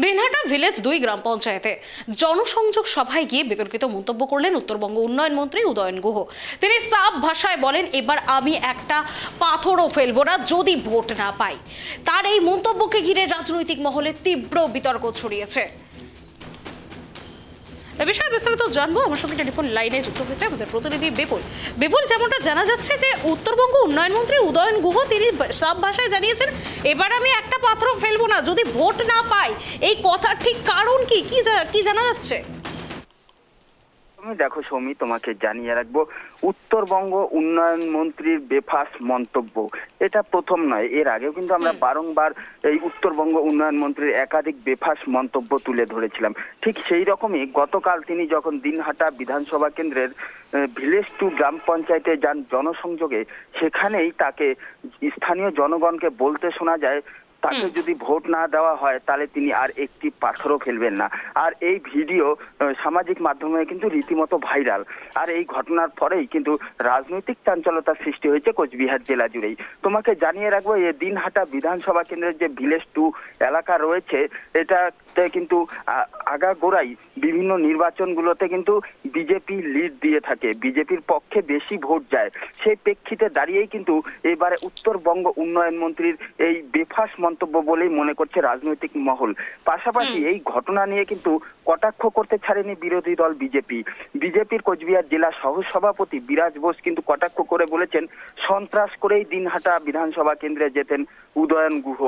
Dinhata village 2 গ্রাম পঞ্চায়েতে জনসংযোগ সভায় গিয়ে বিতর্কিত মন্তব্য করলেন উত্তরবঙ্গ উন্নয়ন মন্ত্রী উদয়ন গুহ। তিনি সাফ ভাষায় বলেন, এবার আমি একটা পাথরও ফেলবো না যদি ভোট না পাই। তার এই মন্তব্যকে ঘিরে রাজনৈতিক মহলে তীব্র বিতর্ক ছড়িয়েছে। এ বিষয়ে বিস্তারিত জানবো। আমার সঙ্গে টেলিফোন লাইনে যুক্ত হয়েছে আমাদের প্রতিনিধি বিপুল। যেমনটা জানা যাচ্ছে যে উত্তরবঙ্গ উন্নয়ন মন্ত্রী উদয়ন গুহ তিনি সাফ ভাষায় জানিয়েছেন, এবার আমি একটা পাথরও ফেলবো না যদি ভোট না পাই। এই কথা ঠিক কারণ কি জানা যাচ্ছে? দেখো সৌমি, তোমাকে জানিয়ে রাখবো, উত্তরবঙ্গ উন্নয়ন মন্ত্রীর বেফাস মন্তব্য এটা প্রথম নয়। এর আগেও কিন্তু আমরা বারংবার এই উত্তরবঙ্গ উন্নয়ন মন্ত্রীর একাধিক বেফাস মন্তব্য তুলে ধরেছিলাম। ঠিক সেই রকমই গতকাল তিনি যখন দিনহাটা বিধানসভা কেন্দ্রের ভিলেজ 2 গ্রাম পঞ্চায়েতে যান জনসংযোগে, সেখানেই তাকে স্থানীয় জনগণকে বলতে শোনা যায় তাকে যদি ভোট না দেওয়া হয় তাহলে তিনি আর একটি পাথরও ফেলবেন না। আর এই ভিডিও সামাজিক মাধ্যমে কিন্তু রীতিমতো ভাইরাল। আর এই ঘটনার পরেই কিন্তু রাজনৈতিক চাঞ্চল্যতার সৃষ্টি হয়েছে কোচবিহার জেলা জুড়েই। তোমাকে জানিয়ে রাখবো, এই দিনহাটা বিধানসভা কেন্দ্রের যে ভিলেজ 2 এলাকা রয়েছে, এটাতে কিন্তু আগাগোড়াই বিভিন্ন নির্বাচনগুলোতে কিন্তু বিজেপি লিড দিয়ে থাকে, বিজেপির পক্ষে বেশি ভোট যায়। সেই প্রেক্ষিতে দাঁড়িয়েই কিন্তু এবারে উত্তরবঙ্গ উন্নয়ন মন্ত্রীর এই বেফাস মন্তব্য বলেই মনে করছে রাজনৈতিক মহল। পাশাপাশি এই ঘটনা নিয়ে কিন্তু কটাক্ষ করতে ছাড়েনি বিরোধী দল বিজেপির কোচবিহার জেলা সহ সভাপতি বিরাজ বোস কিন্তু কটাক্ষ করে বলেছেন, সন্ত্রাস করেই দিনহাটা বিধানসভা কেন্দ্রে যেতেন উদয়ন গুহ।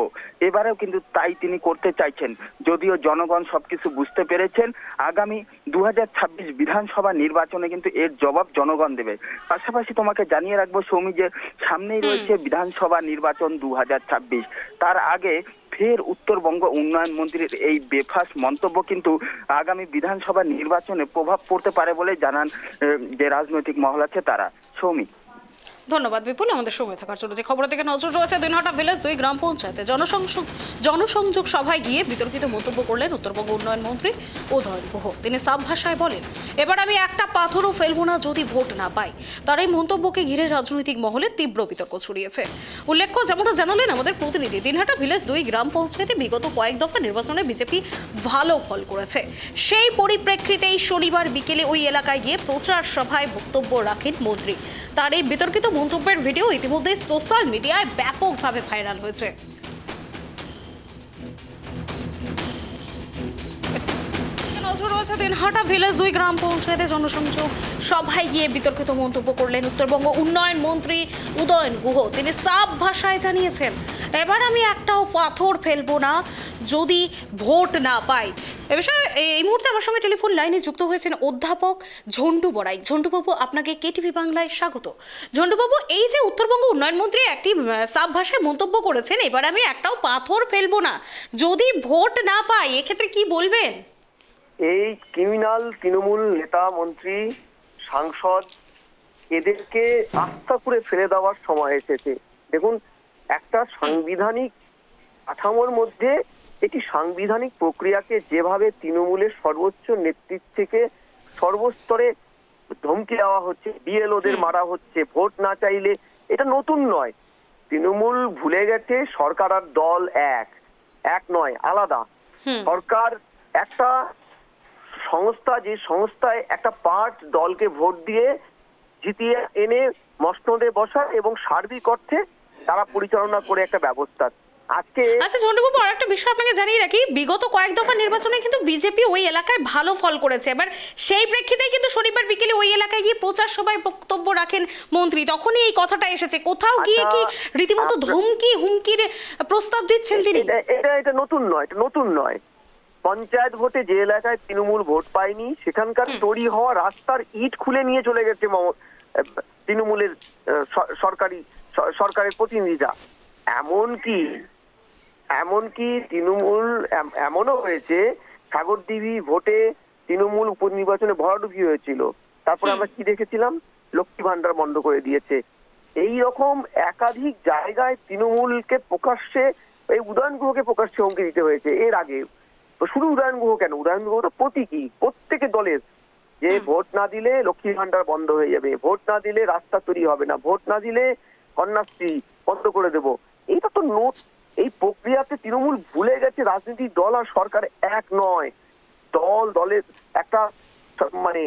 এবারেও কিন্তু তাই তিনি করতে চাইছেন, যদিও জনগণ সবকিছু বুঝতে পেরেছেন। আগামী 2026 বিধানসভা নির্বাচনে কিন্তু এর জবাব জনগণ দেবে। পাশাপাশি তোমাকে জানিয়ে রাখবো সৌমি, যে সামনেই রয়েছে বিধানসভা নির্বাচন 2026। তার আগে ফের উত্তরবঙ্গ উন্নয়ন মন্ত্রীর এই বেফাস মন্তব্য কিন্তু আগামী বিধানসভা নির্বাচনে প্রভাব পড়তে পারে বলে জানান যে রাজনৈতিক মহল আছে তারা। সৌমি, ধন্যবাদ বিপুল আমাদের সঙ্গে থাকার জন্য। যে খবরের দিকে নজর রয়েছে, দিনহাটা ভিলেজ 2 গ্রাম পঞ্চায়েতে জনসংযোগ সভায় গিয়ে বিতর্কিত মন্তব্য করলেন উত্তরবঙ্গ উন্নয়ন মন্ত্রী উদয়ন গুহ। তিনি সাফ ভাষায় বলেন, এবার আমি একটা পাথরও ফেলবো না যদি ভোট না পাই। তার এই মন্তব্যকে ঘিরে রাজনৈতিক মহলে তীব্র বিতর্ক ছড়িয়েছে। উল্লেখ্য, যেমনটা জানালেন আমাদের প্রতিনিধি, দিনহাটা ভিলেজ 2 গ্রাম পঞ্চায়েতে বিগত কয়েক দফা নির্বাচনে বিজেপি ভালো ফল করেছে। সেই পরিপ্রেক্ষিতেই শনিবার বিকেলে ওই এলাকায় গিয়ে প্রচার সভায় বক্তব্য রাখেন মন্ত্রী। তার এই বিতর্কিত মন্তব্যের ভিডিও ইতিমধ্যে সোশ্যাল মিডিয়ায় ব্যাপকভাবে ভাইরাল হয়েছে। নজর রয়েছে দিনহাটা ভিলেজ 2 গ্রাম পঞ্চায়েতে জনসংযোগ সভায় গিয়ে বিতর্কিত মন্তব্য করলেন উত্তরবঙ্গ উন্নয়ন মন্ত্রী উদয়ন গুহ। তিনি সাফ ভাষায় জানিয়েছেন, এবার আমি একটাও পাথর ফেলবো না যদি ভোট না পাই। এ বিষয়ে এই মুহূর্তে আমার সঙ্গে টেলিফোন লাইনে যুক্ত হয়েছেন অধ্যাপক ঝন্টু বড়াই। ঝন্টুবাবু, আপনাকে কেটিভি বাংলায় স্বাগত। ঝন্টুবাবু, এই যে উত্তরবঙ্গ উন্নয়ন মন্ত্রী একটি সাফ ভাষায় মন্তব্য করেছেন, এবার আমি একটাও পাথর ফেলবো না যদি ভোট না পাই, এক্ষেত্রে কি বলবেন? এই ক্রিমিনাল তৃণমূল নেতা, মন্ত্রী, সাংসদ, এদেরকে আস্থা করে ফেলে দেওয়ার সময় এসেছে। দেখুন, একটা সাংবিধানিক কাঠামোর মধ্যে একটি সাংবিধানিক প্রক্রিয়াকে যেভাবে তৃণমূলের সর্বোচ্চ নেতৃত্ব থেকে সর্বস্তরে ধমকি দেওয়া হচ্ছে, বিএলওদের মারা হচ্ছে ভোট না চাইলে, এটা নতুন নয়। তৃণমূল ভুলে গেছে সরকার আর দল এক নয়, আলাদা। সরকার একটা সংস্থা, যে সংস্থায় একটা পার্ট দলকে ভোট দিয়ে জিতিয়ে এনে মসনদে বসায় এবং সার্বিক অর্থে তারা পরিচালনা করে একটা ব্যবস্থা। আজকে আচ্ছা ঝন্টুবাবু, আর একটা বিষয় আপনাকে জানিয়ে রাখি, বিগত কয়েক দফা নির্বাচনে কিন্তু বিজেপি ওই এলাকায় ভালো ফল করেছে। এবার সেই প্রেক্ষিতেই কিন্তু শনিবার বিকেলে ওই এলাকায় গিয়ে প্রচার সভায় বক্তব্য রাখেন মন্ত্রী। তখনই এই কথাটা এসেছে। কোথাও গিয়ে কি রীতিমতো হুমকির প্রস্তাব দিচ্ছেন তিনি? এটা নতুন নয়, এটা নতুন নয়। পঞ্চায়েত ভোটে যে এলাকায় তৃণমূল ভোট পায়নি সেখানকার তৈরি হওয়া রাস্তার ইট খুলে নিয়ে চলে গেছে তৃণমূলের সরকারের প্রতিনিধিরা। এমনকি তৃণমূল এমনও হয়েছে, সাগরদিঘি ভোটে তৃণমূল উপনির্বাচনে ভরাডুবি হয়েছিল, তারপরে আমরা কি দেখেছিলাম, লক্ষ্মী ভান্ডার বন্ধ করে দিয়েছে। এই রকম একাধিক জায়গায় তৃণমূলকে প্রকাশ্যে, এই উদয়ন গুহকে প্রকাশ্যে হুমকি দিতে হয়েছে। এর আগে শুধু উদয়ন গুহ কেন, উদয়ন গুহ তো প্রতীকী প্রত্যেকের দলের, যে ভোট না দিলে লক্ষ্মী ভান্ডার বন্ধ হয়ে যাবে, ভোট না দিলে রাস্তা তৈরি হবে না, ভোট না দিলে কন্যাশ্রী বন্ধ করে দেবো। এটা তো এই প্রক্রিয়াতে তৃণমূল ভুলে গেছে রাজনৈতিক দল আর সরকার এক নয়। দলের একটা মানে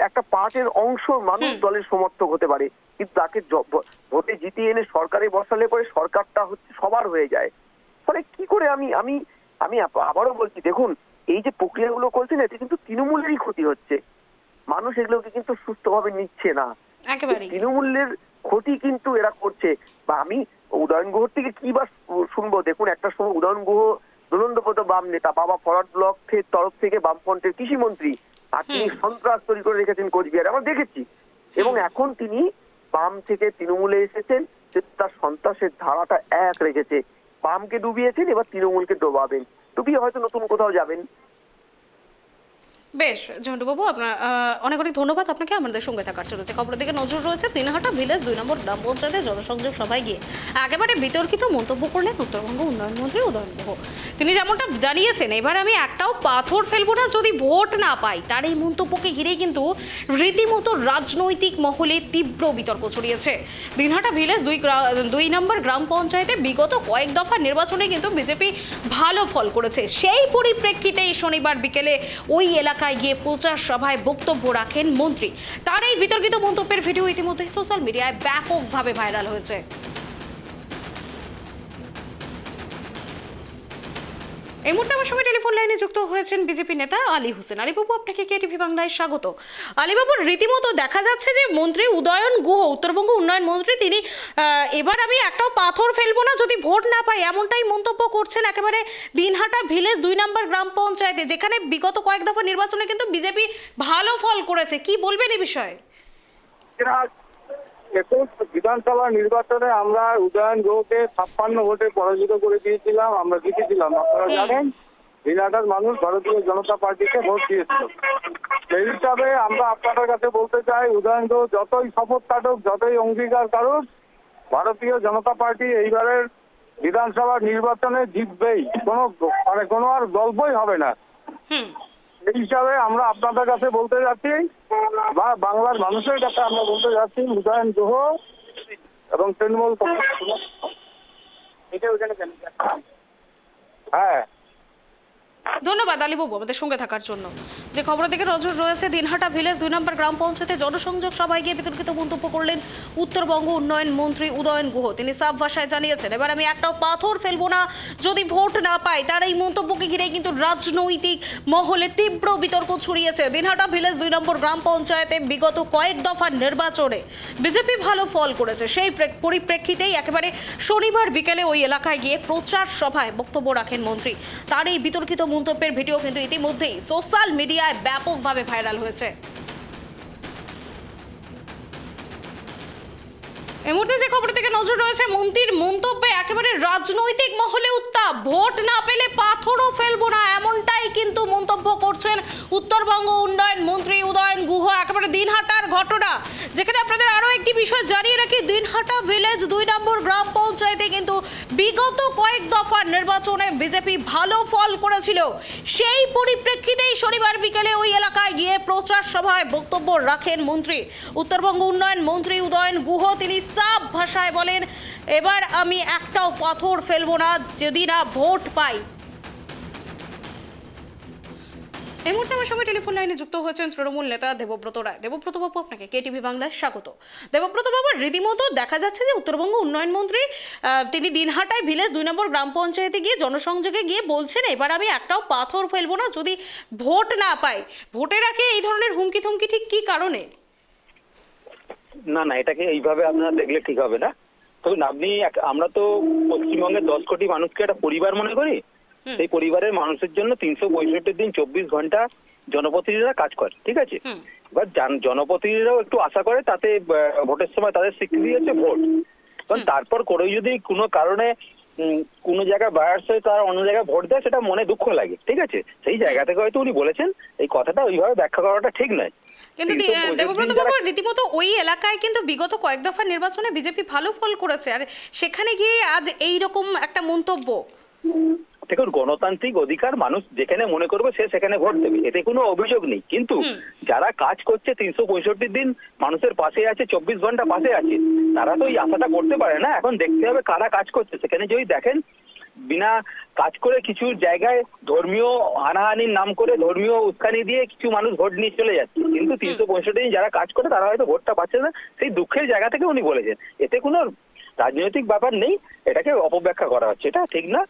একটা পার্টের অংশ মানুষ দলের সমর্থক হতে পারে, কিন্তু তাকে ভোটে জিতিয়ে এনে সরকারে বসালে পরে সরকারটা হচ্ছে সবার হয়ে যায়। ফলে কি করে আমি আমি আমি আবারও বলছি, দেখুন এই যে প্রক্রিয়াগুলো করছেন এতে কিন্তু তৃণমূলেরই ক্ষতি হচ্ছে, মানুষ এগুলোকে কিন্তু সুস্থভাবে নিচ্ছে না, তৃণমূলের ক্ষতি কিন্তু এরা করছে। বা আমি উদয়ন গুহর থেকে কি বা শুনবো, দেখুন একটা সময় উদয়ন গুহ দুরন্তপত বাম নেতা, বাবা ফরওয়ার্ড ব্লকের তরফ থেকে বামফ্রন্টের কৃষিমন্ত্রী, আর তিনি সন্ত্রাস তৈরি করে রেখেছেন কোচবিহারে, আমরা দেখেছি। এবং এখন তিনি বাম থেকে তৃণমূলে এসেছেন, তার সন্ত্রাসের ধারাটা এক রেখেছে, বামকে ডুবিয়েছেন, এবার তৃণমূলকে ডোবাবেন, ডুবিয়ে হয়তো নতুন কোথাও যাবেন। বেশ ঝন্টুবাবু, আপনার অনেক অনেক ধন্যবাদ আপনাকে আমাদের সঙ্গে থাকার জন্য। যে খবরের দিকে নজর রয়েছে, দিনহাটা ভিলেজ 2 নম্বর গ্রাম পঞ্চায়েতে জনসংযোগ সভায় গিয়ে একেবারে বিতর্কিত মন্তব্য করলেন উত্তরবঙ্গ উন্নয়ন মন্ত্রী উদয়ন গুহ। তিনি যেমনটা জানিয়েছেন, এবার আমি একটাও পাথর ফেলবো না যদি ভোট না পাই, তার এই মন্তব্যকে ঘিরেই কিন্তু রীতিমতো রাজনৈতিক মহলে তীব্র বিতর্ক ছড়িয়েছে। দিনহাটা ভিলেজ 2 নম্বর গ্রাম পঞ্চায়েতে বিগত কয়েক দফা নির্বাচনে কিন্তু বিজেপি ভালো ফল করেছে। সেই পরিপ্রেক্ষিতেই শনিবার বিকেলে ওই এলাকা গিয়ে প্রচার সভায় বক্তব্য রাখেন মন্ত্রী। তার এই বিতর্কিত মন্তব্যের ভিডিও ইতিমধ্যে সোশ্যাল মিডিয়ায় ব্যাপকভাবে ভাইরাল হয়েছে। এই মুহূর্তে আমার সঙ্গে টেলিফোন লাইনে যুক্ত হয়েছেন বিজেপি নেতা আলী হোসেন। আলীবাবু, আপনাকে কেটিভি বাংলায় স্বাগত। আলীবাবুর রীতিমতো দেখা যাচ্ছে যে মন্ত্রী উদয়ন গুহ, উত্তরবঙ্গ উন্নয়ন মন্ত্রী, তিনি এবার আমি একটাও পাথর ফেলবো না যদি ভোট না পাই, এমনটাই মন্তব্য করছেন একেবারে দিনহাটা ভিলেজ 2 নম্বর গ্রাম পঞ্চায়েতে, যেখানে বিগত কয়েক দফা নির্বাচনে কিন্তু বিজেপি ভালো ফল করেছে। কি বলবেন এই বিষয়ে? বিধানসভা নির্বাচনে আমরা উদয়ন গুহকে 56 ভোটে পরাজিত করে দিয়েছিলাম, আমরা জিতেছিলাম। আপনারা জানেন দিনহাটার মানুষ ভারতীয় জনতা পার্টিকে ভোট দিয়েছিল। সেই হিসাবে আমরা আপনাদের কাছে বলতে চাই, উদয়ন গুহ যতই শপথ কাটুক, যতই অঙ্গীকার কাটুক, ভারতীয় জনতা পার্টি এইবারের বিধানসভা নির্বাচনে জিতবেই, কোনো আর গল্পই হবে না। এই হিসাবে আমরা আপনাদের কাছে বলতে যাচ্ছি, বা বাংলার মানুষের কাছে আমরা বলতে যাচ্ছি, উদয়ন গুহ এবং তৃণমূল হ্যাঁ। ধন্যবাদ আলীবাবু আমাদের সঙ্গে থাকার জন্য। যে খবরের দিকে নজর রয়েছে, দিনহাটা ভিলেজ 2 নম্বর গ্রাম পঞ্চায়েতে জনসংযোগ সভায় গিয়ে বিতর্কিত মন্তব্য করলেন উত্তরবঙ্গ উন্নয়ন মন্ত্রী উদয়ন গুহ। তিনি সাফ ভাষায় জানিয়েছেন, এবার আমি একটাও পাথর ফেলবো না যদি ভোট না পাই। তার এই মন্তব্যকে ঘিরে কিন্তু রাজনৈতিক মহলে তীব্র বিতর্ক ছড়িয়েছে। দিনহাটা ভিলেজ 2 নম্বর গ্রাম পঞ্চায়েতে বিগত কয়েক দফার নির্বাচনে বিজেপি ভালো ফল করেছে। সেই পরিপ্রেক্ষিতেই একেবারে শনিবার বিকেলে ওই এলাকায় গিয়ে প্রচার সভায় বক্তব্য রাখেন মন্ত্রী। তার এই বিতর্কিত মন্তব্যের ভিডিও কিন্তু ইতিমধ্যেই সোশ্যাল মিডিয়ায় ব্যাপকভাবে ভাইরাল হয়েছে। এই মুহূর্তে যে খবর থেকে নজর রয়েছে, মন্ত্রীর মন্তব্যে একেবারে রাজনৈতিক মহলে উত্তাপ। ভোট না পেলে পাথরও ফেলবো না, এমনটাই কিন্তু মন্তব্য করছেন উত্তরবঙ্গ উন্নয়ন মন্ত্রী উদয়ন গুহ। একেবারে দিনহাটার ঘটনা, যেখানে আপনাদের আরো একটি বিষয় জানিয়ে রাখি, দিনহাটা ভিলেজ 2 নম্বর গ্রাম পঞ্চায়েতে কিন্তু বিগত কয়েক দফার নির্বাচনে বিজেপি ভালো ফল করেছিল। সেই পরিপ্রেক্ষিতেই শনিবার বিকেলে ওই এলাকায় গিয়ে প্রচার সভায় বক্তব্য রাখেন মন্ত্রী উত্তরবঙ্গ উন্নয়ন মন্ত্রী উদয়ন গুহ। তিনি সাফ ভাষায় বলেন, এবার আমি একটাও পাথর ফেলবো না যদি না ভোট পাই। এই মুহূর্তে আমার সঙ্গে টেলিফোন লাইনে যুক্ত হয়েছেন তৃণমূল নেতা দেবব্রত রায়। দেবব্রত বাবু, আপনাকে কেটিভি বাংলায় স্বাগত। দেবব্রত বাবু, রীতিমতো দেখা যাচ্ছে যে উত্তরবঙ্গ উন্নয়ন মন্ত্রী তিনি দিনহাটায় ভিলেজ 2 নম্বর গ্রাম পঞ্চায়েতে গিয়ে জনসংযোগে গিয়ে বলছেন, এবার আমি একটাও পাথর ফেলবো না যদি ভোট না পাই। ভোটের আগে এই ধরনের হুমকি থুমকি ঠিক কি কারণে? না, এটাকে এইভাবে আপনারা দেখলে ঠিক হবে না। তবে আমরা তো পশ্চিমবঙ্গের 10 কোটি মানুষকে একটা পরিবার মনে করি। সেই পরিবারের মানুষের জন্য 365 দিন 24 ঘন্টা জনপ্রতিনিধিরা কাজ করে, ঠিক আছে? এবার জনপ্রতিনিধিরাও একটু আশা করে, তাতে ভোটের সময় তাদের স্বীকৃতি হচ্ছে ভোট। কারণ তারপর করেও যদি কোনো কারণে কোনো জায়গায় বায়ার্স হয়ে তারা অন্য জায়গায় ভোট দেয়, সেটা মনে দুঃখ লাগে, ঠিক আছে? সেই জায়গা থেকে হয়তো উনি বলেছেন, এই কথাটা ওইভাবে ব্যাখ্যা করাটা ঠিক নয়। কিন্তু দেবব্রত বাবু, রীতিমতো ওই এলাকায় কিন্তু বিগত কয়েক দফা নির্বাচনে বিজেপি ভালো ফল করেছে, আর সেখানে গিয়ে আজ এইরকম একটা মন্তব্য। দেখুন, গণতান্ত্রিক অধিকার, মানুষ যেখানে মনে করবে সে সেখানে ভোট দেবে, এতে কোনো অভিযোগ নেই। কিন্তু যারা কাজ করছে 365 দিন মানুষের পাশে আছে, 24 ঘন্টা পাশে আছে, তারা তো এই আশাটা করতে পারে না। এখন দেখতে হবে কারা কাজ করছে। সেখানে যদি দেখেন বিনা কাজ করে কিছু জায়গায় ধর্মীয় হানাহানির নাম করে, ধর্মীয় উস্কানি দিয়ে কিছু মানুষ ভোট নিয়ে চলে যাচ্ছে, কিন্তু 365 দিন যারা কাজ করে তারা হয়তো ভোটটা পাচ্ছে না, সেই দুঃখের জায়গা থেকে উনি বলেছেন। এতে কোনো রাজনৈতিক ব্যাপার নেই, এটাকে অপব্যাখ্যা করা হচ্ছে, এটা ঠিক না।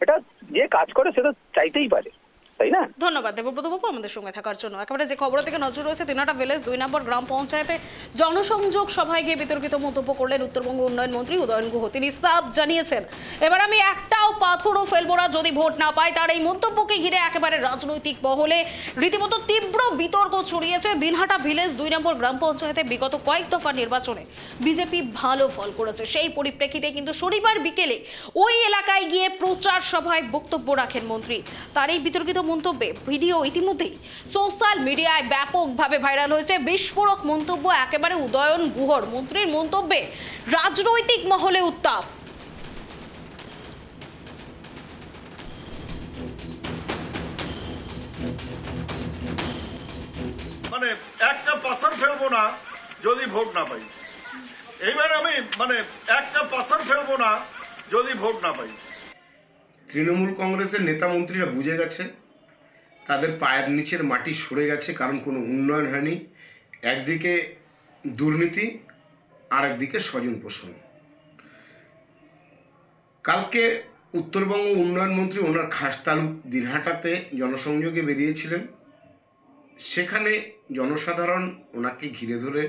এটা যে কাজ করে সে তো চাইতেই পারে, তাই না? ধন্যবাদ দেবব্রত বাবু আমাদের সঙ্গে থাকার জন্য। একেবারে যে খবর থেকে নজর রয়েছে, দিনহাটা ভিলেজ 2 নম্বর গ্রাম পঞ্চায়েতে জনসংযোগ সভায় গিয়ে বিতর্কিত মন্তব্য করলেন উত্তরবঙ্গ উন্নয়ন মন্ত্রী উদয়ন গুহ। তিনি সাফ জানিয়েছেন, এবার আমি একটাও পাথরও ফেলবো না যদি ভোট না পাই। তার এই মন্তব্যকে ঘিরে একেবারে রাজনৈতিক মহলে রীতিমতো তীব্র বিতর্ক ছড়িয়েছে। দিনহাটা ভিলেজ 2 নম্বর গ্রাম পঞ্চায়েতে বিগত কয়েক দফা নির্বাচনে বিজেপি ভালো ফল করেছে। সেই পরিপ্রেক্ষিতে কিন্তু শনিবার বিকেলে ওই এলাকায় গিয়ে প্রচার সভায় বক্তব্য রাখেন মন্ত্রী। তার এই বিতর্কিত মন্তব্যে ভিডিও ইতিমধ্যেই সোশ্যাল মিডিয়ায় ব্যাপকভাবে ভাইরাল হয়েছে। বিস্ফোরক মন্তব্য একেবারে উদয়ন গুহর। মন্ত্রীর মন্তব্যে রাজনৈতিক মহলে উত্তাপ। মানে একটা পাথর ফেলবো না যদি ভোট না পাই। এইবার আমি একটা পাথর ফেলবো না যদি ভোট না পাই। তৃণমূল কংগ্রেসের নেতা মন্ত্রীরা বুঝে গেছে তাদের পায়ের নিচের মাটি সরে গেছে, কারণ কোনো উন্নয়ন হয়নি। একদিকে দুর্নীতি, আর একদিকে স্বজন পোষণ। কালকে উত্তরবঙ্গ উন্নয়ন মন্ত্রী ওনার খাস তালুক দিনহাটাতে জনসংযোগে বেরিয়েছিলেন। সেখানে জনসাধারণ ওনাকে ঘিরে ধরে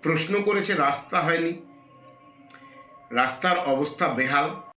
প্রশ্ন করেছে, রাস্তা হয়নি, রাস্তার অবস্থা বেহাল।